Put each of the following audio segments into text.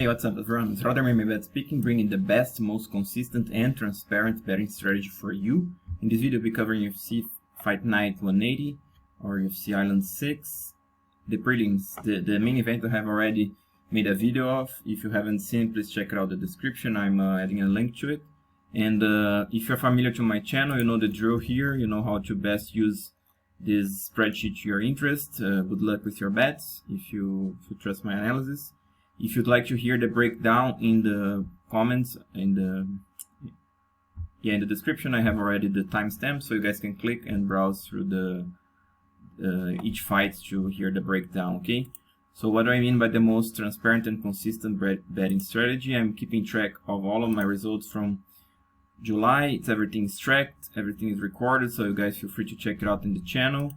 Hey, what's up everyone? It's Nurmagomedov speaking, bringing the best, most consistent and transparent betting strategy for you. In this video, we'll be covering UFC Fight Night 180 or UFC Island 6. The prelims, the main event I have already made a video of. If you haven't seen, please check it out in the description. I'm adding a link to it. And if you're familiar to my channel, you know the drill here. You know how to best use this spreadsheet to your interest. Good luck with your bets if you trust my analysis. If you'd like to hear the breakdown in the comments, in the description, I have already the timestamp, so you guys can click and browse through each fight to hear the breakdown, okay? So what do I mean by the most transparent and consistent betting strategy? I'm keeping track of all of my results from July. Everything's tracked, everything is recorded, so you guys feel free to check it out in the channel.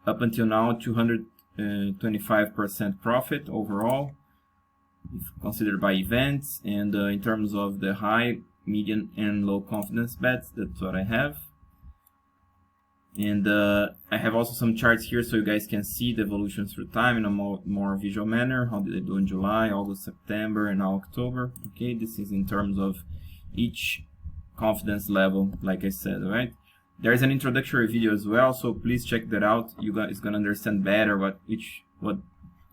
Up until now, 225% profit overall, if considered by events, and in terms of the high, medium, and low confidence bets, that's what I have. And I have also some charts here so you guys can see the evolution through time in a more visual manner. How did I do in July, August, September, and now October? Okay, this is in terms of each confidence level, like I said, right? There is an introductory video as well, so please check that out. You guys gonna understand better what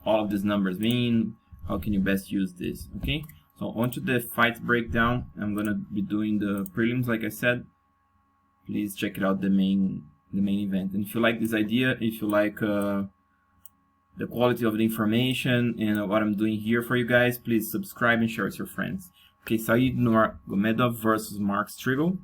all of these numbers mean. How can you best use this? Okay, so on to the fight breakdown. I'm gonna be doing the prelims, like I said. Please check it out, the main event. And if you like this idea, if you like the quality of the information and what I'm doing here for you guys, please subscribe and share with your friends. Okay, Nurmagomedov versus Striegl.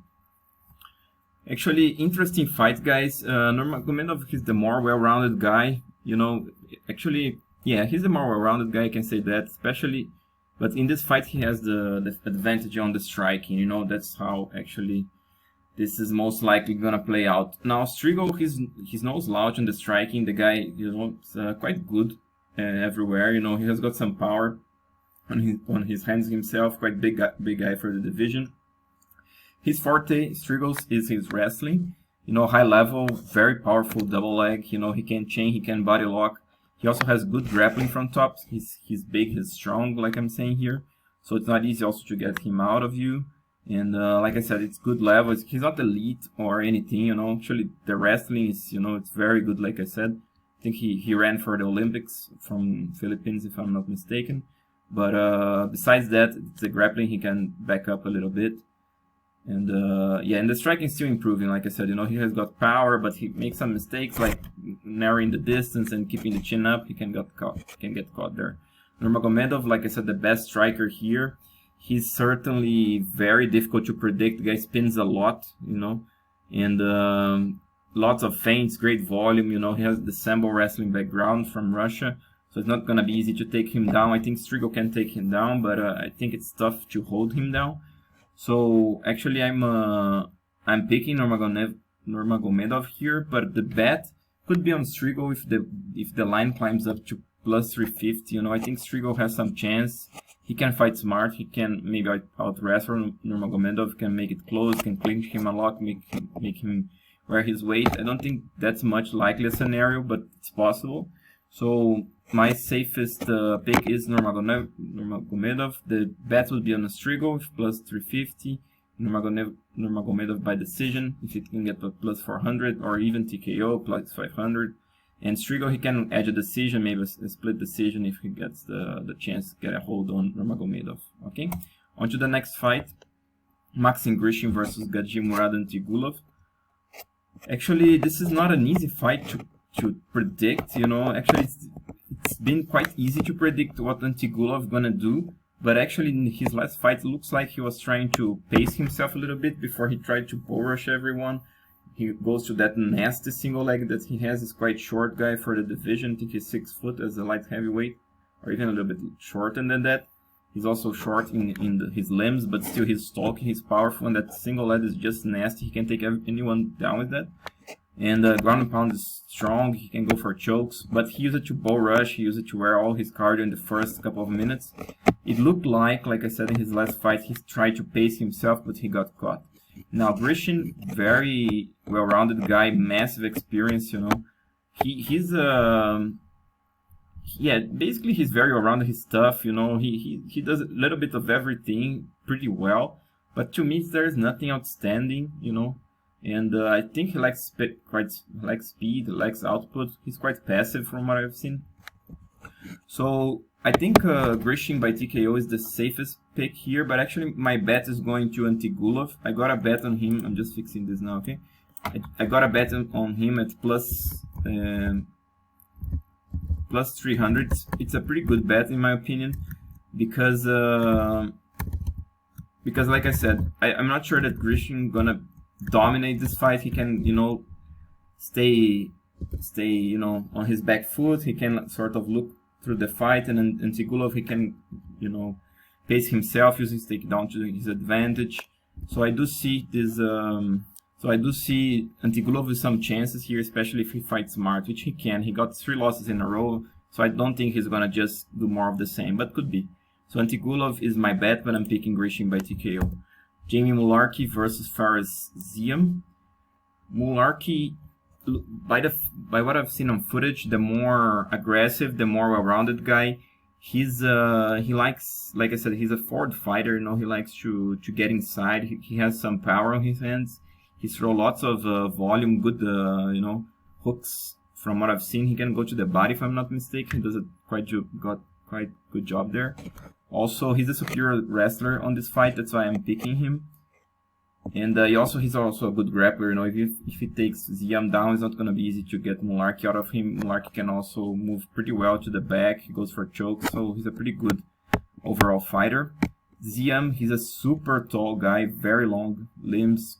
Actually, interesting fight, guys. Nurmagomedov is the more well-rounded guy. You know, actually. Yeah, he's a more well-rounded guy, I can say that, especially, but in this fight he has the advantage on the striking, you know, that's how actually this is most likely gonna play out. Now, Striegl, he's no slouch on the striking, the guy, you know, is quite good everywhere, you know, he has got some power on his hands himself, quite big guy for the division. His forte, Striegl's, is his wrestling, you know, high level, very powerful double leg, you know, he can chain, he can body lock. He also has good grappling from top. He's big, he's strong, like I'm saying here. So it's not easy also to get him out of you. And like I said, it's good level. He's not elite or anything, you know. Actually, the wrestling is, you know, it's very good, like I said. I think he ran for the Olympics from Philippines, if I'm not mistaken. But besides that, the grappling, he can back up a little bit. And yeah, and the striking is still improving, like I said, you know, he has got power, but he makes some mistakes, like narrowing the distance and keeping the chin up. He can get caught there. Nurmagomedov, like I said, the best striker here. He's certainly very difficult to predict. The guy spins a lot, you know, and lots of feints, great volume, you know. He has the sambo wrestling background from Russia, so it's not going to be easy to take him down. I think Striegl can take him down, but I think it's tough to hold him down. So actually, I'm picking Nurmagomedov here, but the bet could be on Striegl if the line climbs up to plus 350. You know, I think Striegl has some chance. He can fight smart. He can maybe out wrestle Nurmagomedov. Can make it close. Can clinch him a lot. Make him wear his weight. I don't think that's much likely a scenario, but it's possible. So my safest pick is Nurmagomedov. The bet would be on a Striegl plus 350. Nurmagomedov by decision if it can get a plus 400, or even TKO plus 500. And Striegl, he can edge a decision, maybe a split decision if he gets the chance to get a hold on Nurmagomedov. Okay, on to the next fight. Maxim Grishin versus Gadzhimurad Antigulov. Actually, this is not an easy fight to predict, you know. Actually, it's been quite easy to predict what Antigulov is gonna do, but actually in his last fight it looks like he was trying to pace himself a little bit before he tried to bull rush everyone. He goes to that nasty single leg that he has. He's quite short guy for the division. I think he's 6 foot as a light heavyweight, or even a little bit shorter than that. He's also short in his limbs, but still he's stalking, he's powerful, and that single leg is just nasty. He can take anyone down with that. And ground and pound is strong. He can go for chokes, but he used it to bull rush. He used it to wear all his cardio in the first couple of minutes. It looked like I said in his last fight, he tried to pace himself, but he got caught. Now Grishin, very well-rounded guy, massive experience, you know. He's yeah, basically he's very around his stuff, you know, he does a little bit of everything pretty well, but to me there's nothing outstanding, you know, and I think he likes likes speed, likes output. He's quite passive from what I've seen. So I think Grishin by TKO is the safest pick here, but actually my bet is going to Antigulov. I got a bet on him. I'm just fixing this now, okay? I got a bet on him at plus 300. It's a pretty good bet in my opinion, because like I said, I'm not sure that Grishin gonna dominate this fight. He can, you know, stay, you know, on his back foot. He can sort of look through the fight, and Antigulov, he can, you know, pace himself, use his takedown to his advantage. So I do see this. So I do see Antigulov with some chances here, especially if he fights smart, which he can. He got 3 losses in a row, so I don't think he's gonna just do more of the same, but could be. So Antigulov is my bet, but I'm picking Grishin by TKO. Jamie Mullarkey versus Fares Ziam. Mullarkey, by what I've seen on footage, the more aggressive, the more well-rounded guy. He likes, like I said, he's a forward fighter. You know, he likes to get inside. He has some power on his hands. He throws lots of volume, good you know, hooks. From what I've seen, he can go to the body if I'm not mistaken. He does quite good job there. Also, he's a superior wrestler on this fight. That's why I'm picking him. And he's also a good grappler. You know, if he takes Ziam down, it's not gonna be easy to get Mullarkey out of him. Mullarkey can also move pretty well to the back. He goes for chokes, so he's a pretty good overall fighter. Ziam, he's a super tall guy, very long limbs,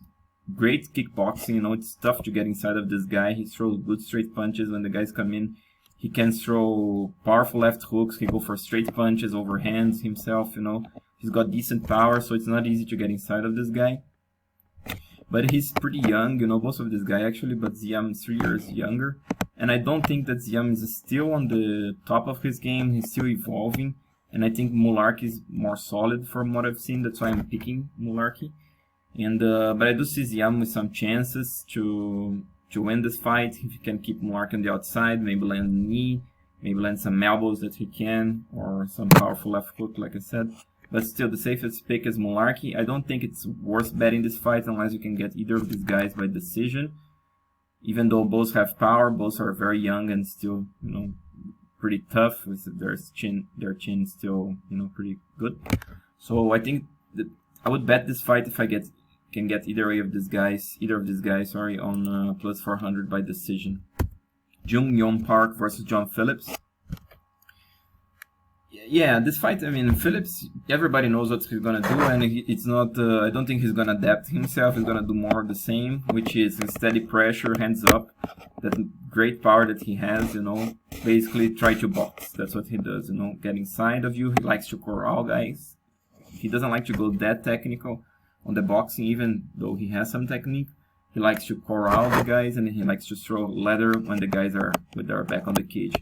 great kickboxing. You know, it's tough to get inside of this guy. He throws good straight punches when the guys come in. He can throw powerful left hooks. He can go for straight punches, overhands himself. You know, he's got decent power, so it's not easy to get inside of this guy. But he's pretty young, you know, both of this guy actually, but Ziam is 3 years younger. And I don't think that Ziam is still on the top of his game. He's still evolving. And I think Mullarkey is more solid from what I've seen. That's why I'm picking Mullarkey. And but I do see Ziam with some chances to win this fight. If he can keep Mullarkey on the outside, maybe land a knee, maybe land some elbows that he can, or some powerful left hook, like I said. But still, the safest pick is Mullarkey. I don't think it's worth betting this fight unless you can get either of these guys by decision. Even though both have power, both are very young and still, you know, pretty tough. With their chin still, you know, pretty good. So I think that I would bet this fight if I can get either of these guys, on plus 400 by decision. Jung Park versus John Phillips. Yeah, this fight, I mean, Phillips, everybody knows what he's gonna do, and it's not, I don't think he's gonna adapt himself. He's gonna do more of the same, which is steady pressure, hands up, that great power that he has, you know, basically try to box. That's what he does, you know, get inside of you. He likes to corral guys. He doesn't like to go that technical on the boxing, even though he has some technique. He likes to corral the guys, and he likes to throw leather when the guys are with their back on the cage.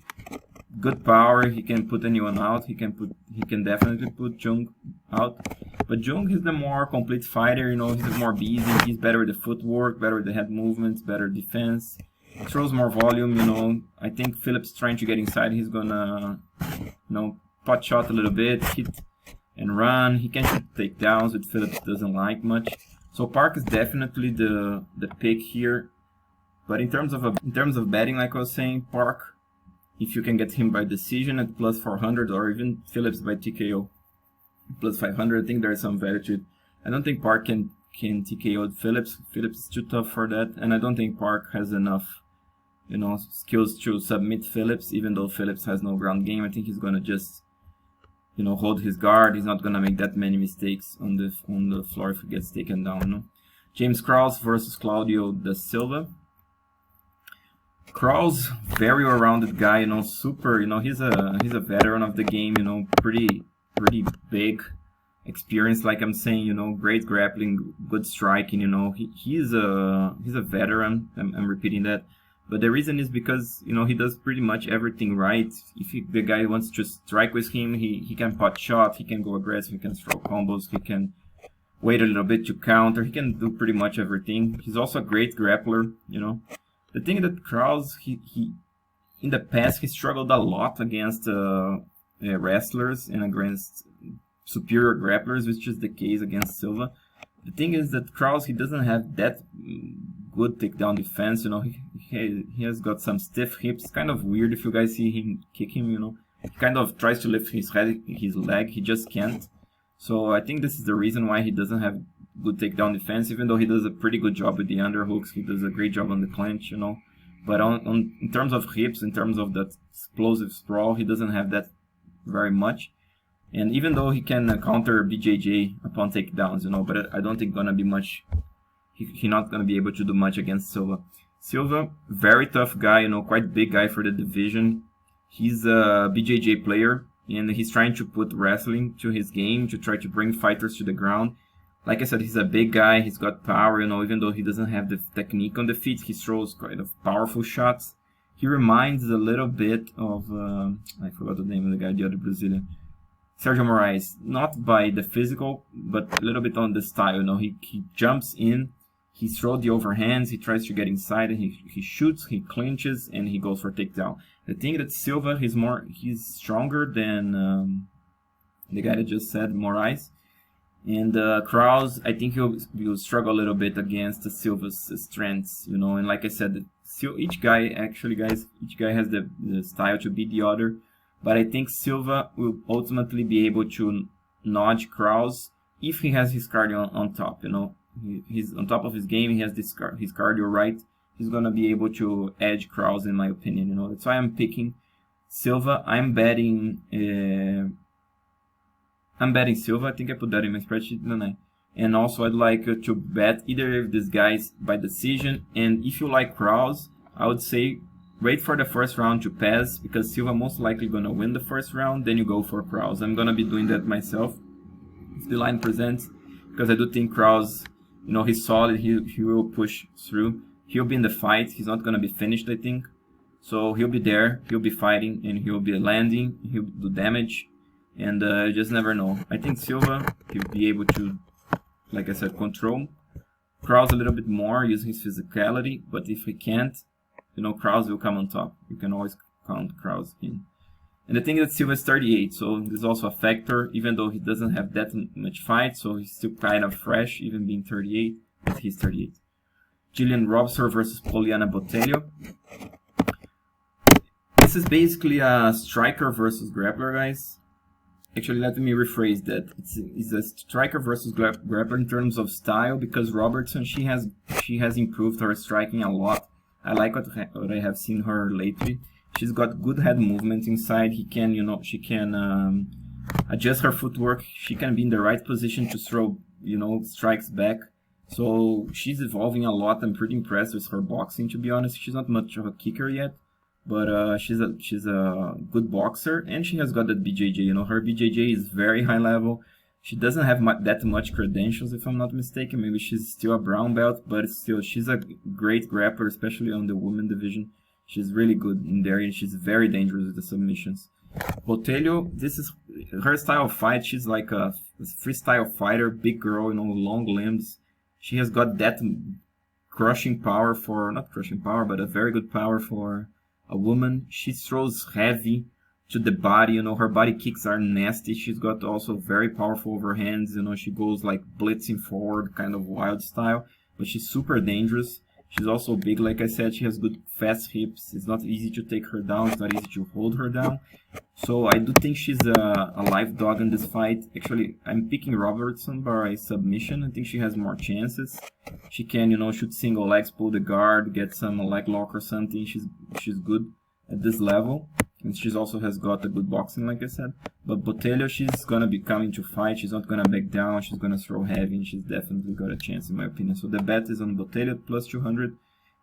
Good power. He can put anyone out. He can definitely put Jung out. But Jung is the more complete fighter. You know, he's more busy. He's better with the footwork, better with the head movements, better defense. He throws more volume. You know, I think Phillips trying to get inside. He's gonna, you know, pot shot a little bit, hit and run. He can shoot takedowns, which Phillips doesn't like much. So Park is definitely the pick here. But in terms of betting, like I was saying, Park, if you can get him by decision at plus 400, or even Phillips by TKO plus 500, I think there's some value to it. I don't think Park can TKO Phillips. Phillips is too tough for that, and I don't think Park has enough, you know, skills to submit Phillips. Even though Phillips has no ground game, I think he's gonna just, you know, hold his guard. He's not gonna make that many mistakes on the floor if he gets taken down. You know? James Krause versus Claudio da Silva. Krause, very well-rounded guy, you know, super, you know, he's a veteran of the game, you know, pretty big experience, like I'm saying, you know, great grappling, good striking, you know, he's a veteran. I'm repeating that, but the reason is because, you know, he does pretty much everything right. If the guy wants to strike with him, he can pot shot, he can go aggressive, he can throw combos, he can wait a little bit to counter, he can do pretty much everything. He's also a great grappler, you know. The thing that Krause, he in the past he struggled a lot against wrestlers and against superior grapplers, which is the case against Silva. The thing is that Krause, he doesn't have that good takedown defense, you know. He has got some stiff hips. Kind of weird if you guys see him kick him, you know. He kind of tries to lift his leg, he just can't. So I think this is the reason why he doesn't have good takedown defense, even though he does a pretty good job with the underhooks. He does a great job on the clinch, you know. But in terms of hips, in terms of that explosive sprawl, he doesn't have that very much. And even though he can counter BJJ upon takedowns, you know, but I don't think gonna be much. He's not gonna be able to do much against Silva. Silva, very tough guy, you know, quite big guy for the division. He's a BJJ player, and he's trying to put wrestling to his game to try to bring fighters to the ground. Like I said, he's a big guy. He's got power, you know, even though he doesn't have the technique on the feet, he throws kind of powerful shots. He reminds a little bit of, I forgot the name of the guy, the other Brazilian. Sergio Moraes, not by the physical, but a little bit on the style. You know, he jumps in, he throws the overhands, he tries to get inside, and he shoots, he clinches, and he goes for takedown. The thing that Silva, he's stronger than the guy that just said, Moraes. And Krause, I think he'll struggle a little bit against Silva's strengths, you know. And like I said, each guy has the style to beat the other. But I think Silva will ultimately be able to nudge Krause if he has his cardio on top, you know. He's on top of his game, he has his cardio right. He's going to be able to edge Krause, in my opinion, you know. That's why I'm picking Silva. I'm betting Silva. I think I put that in my spreadsheet, didn't I? And also I'd like to bet either of these guys by decision. And if you like Krause, I would say wait for the first round to pass, because Silva most likely going to win the first round, then you go for Krause. I'm going to be doing that myself if the line presents, because I do think Krause, you know, he's solid, he will push through. He'll be in the fight, he's not going to be finished, I think. So he'll be there, he'll be fighting, and he'll be landing, he'll do damage, and you just never know. I think Silva, he'll be able to, like I said, control Krause a little bit more, using his physicality, but if he can't, you know, Krause will come on top. You can always count Krause in. And the thing is that Silva is 38, so this is also a factor, even though he doesn't have that much fight, so he's still kind of fresh, even being 38, but he's 38. Gillian Robertson versus Polyana Botelho. This is basically a striker versus grappler, guys. Actually, let me rephrase that. It's a striker versus grappler in terms of style, because Robertson, she has improved her striking a lot. I like what I have seen her lately. She's got good head movement inside. She can adjust her footwork. She can be in the right position to throw, you know, strikes back. So she's evolving a lot. I'm pretty impressed with her boxing, to be honest. She's not much of a kicker yet, but she's a good boxer, and she has got that BJJ. You know, her BJJ is very high level. She doesn't have that much credentials, if I'm not mistaken. Maybe she's still a brown belt, but still, she's a great grappler, especially on the women division. She's really good in there, and she's very dangerous with the submissions. Botelho, this is her style of fight. She's like a freestyle fighter, big girl, you know, long limbs. She has got that crushing power not crushing power, but a very good power for a woman. She throws heavy to the body, you know, her body kicks are nasty. She's got also very powerful overhands, you know, she goes like blitzing forward, kind of wild style, but she's super dangerous. She's also big, like I said, she has good fast hips. It's not easy to take her down, it's not easy to hold her down. So I do think she's a live dog in this fight. Actually, I'm picking Robertson by submission. I think she has more chances. She can, you know, shoot single legs, pull the guard, get some leg lock or something. She's good at this level. And she also has got a good boxing, like I said. But Botelho, she's going to be coming to fight. She's not going to back down. She's going to throw heavy. And she's definitely got a chance, in my opinion. So the bet is on Botelho plus 200.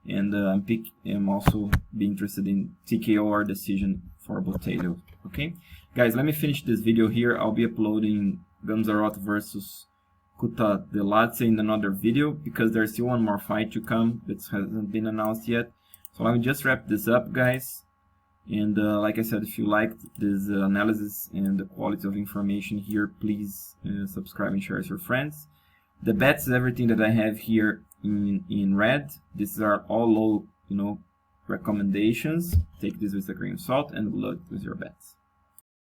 And I'm also be interested in TKO or decision for Botelho. Okay? Guys, let me finish this video here. I'll be uploading Gadzhimurad versus Kuta Delatse in another video, because there's still one more fight to come that hasn't been announced yet. So let me just wrap this up, guys. And like I said, if you liked this analysis and the quality of information here, please subscribe and share with your friends. The bets, everything that I have here in red, these are all low, you know, recommendations. Take this with a grain of salt and good luck with your bets.